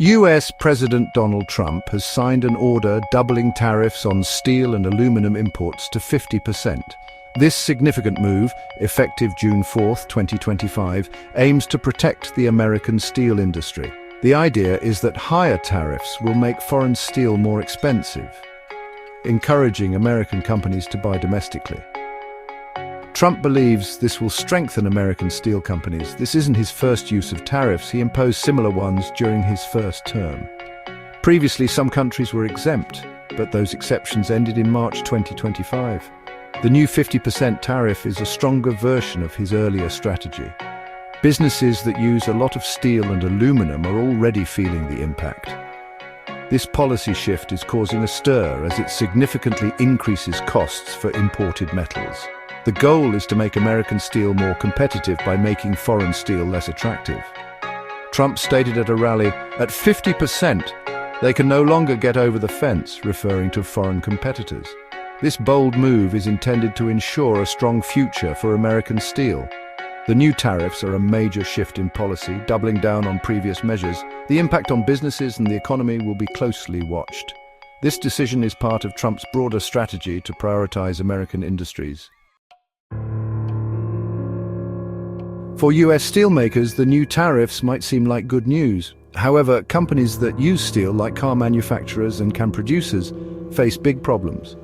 US President Donald Trump has signed an order doubling tariffs on steel and aluminum imports to 50%. This significant move, effective June 4, 2025, aims to protect the American steel industry. The idea is that higher tariffs will make foreign steel more expensive, encouraging American companies to buy domestically. Trump believes this will strengthen American steel companies. This isn't his first use of tariffs. He imposed similar ones during his first term. Previously, some countries were exempt, but those exceptions ended in March 2025. The new 50% tariff is a stronger version of his earlier strategy. Businesses that use a lot of steel and aluminum are already feeling the impact. This policy shift is causing a stir as it significantly increases costs for imported metals. The goal is to make American steel more competitive by making foreign steel less attractive. Trump stated at a rally, at 50%, they can no longer get over the fence, referring to foreign competitors. This bold move is intended to ensure a strong future for American steel. The new tariffs are a major shift in policy, doubling down on previous measures. The impact on businesses and the economy will be closely watched. This decision is part of Trump's broader strategy to prioritize American industries. For US steelmakers, the new tariffs might seem like good news. However, companies that use steel, like car manufacturers and can producers, face big problems.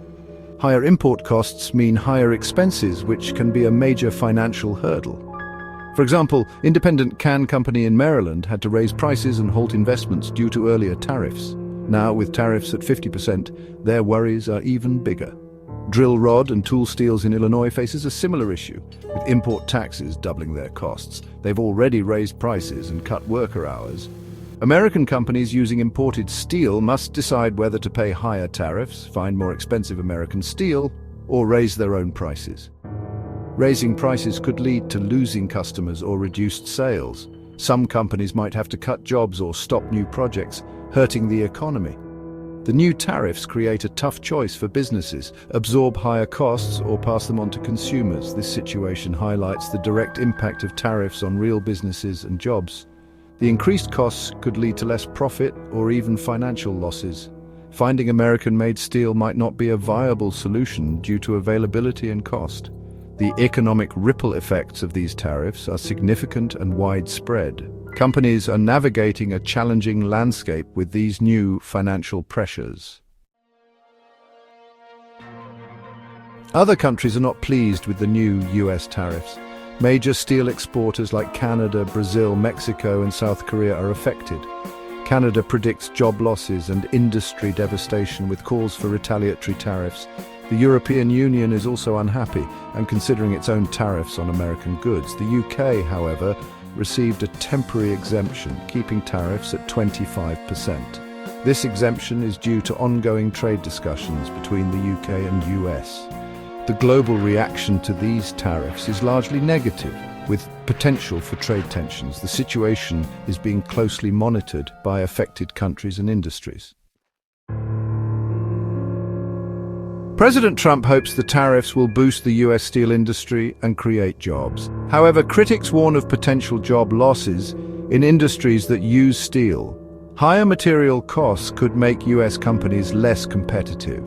Higher import costs mean higher expenses, which can be a major financial hurdle. For example, independent can company in Maryland had to raise prices and halt investments due to earlier tariffs. Now, with tariffs at 50%, their worries are even bigger. Drill rod and tool steels in Illinois faces a similar issue, with import taxes doubling their costs. They've already raised prices and cut worker hours. American companies using imported steel must decide whether to pay higher tariffs, find more expensive American steel, or raise their own prices. Raising prices could lead to losing customers or reduced sales. Some companies might have to cut jobs or stop new projects, hurting the economy. The new tariffs create a tough choice for businesses: absorb higher costs or pass them on to consumers. This situation highlights the direct impact of tariffs on real businesses and jobs. The increased costs could lead to less profit or even financial losses. Finding American-made steel might not be a viable solution due to availability and cost. The economic ripple effects of these tariffs are significant and widespread. Companies are navigating a challenging landscape with these new financial pressures. Other countries are not pleased with the new US tariffs. Major steel exporters like Canada, Brazil, Mexico, and South Korea are affected. Canada predicts job losses and industry devastation with calls for retaliatory tariffs. The European Union is also unhappy and considering its own tariffs on American goods. The UK, however, received a temporary exemption, keeping tariffs at 25%. This exemption is due to ongoing trade discussions between the UK and US. The global reaction to these tariffs is largely negative, with potential for trade tensions. The situation is being closely monitored by affected countries and industries. President Trump hopes the tariffs will boost the US steel industry and create jobs. However, critics warn of potential job losses in industries that use steel. Higher material costs could make US companies less competitive.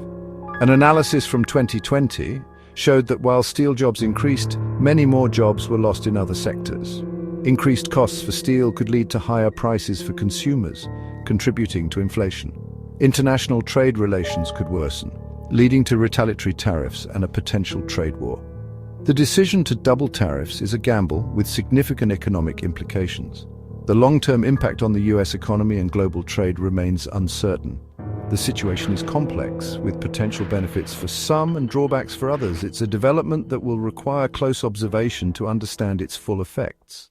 An analysis from 2020 showed that while steel jobs increased, many more jobs were lost in other sectors. Increased costs for steel could lead to higher prices for consumers, contributing to inflation. International trade relations could worsen, leading to retaliatory tariffs and a potential trade war. The decision to double tariffs is a gamble with significant economic implications. The long-term impact on the US economy and global trade remains uncertain. The situation is complex, with potential benefits for some and drawbacks for others. It's a development that will require close observation to understand its full effects.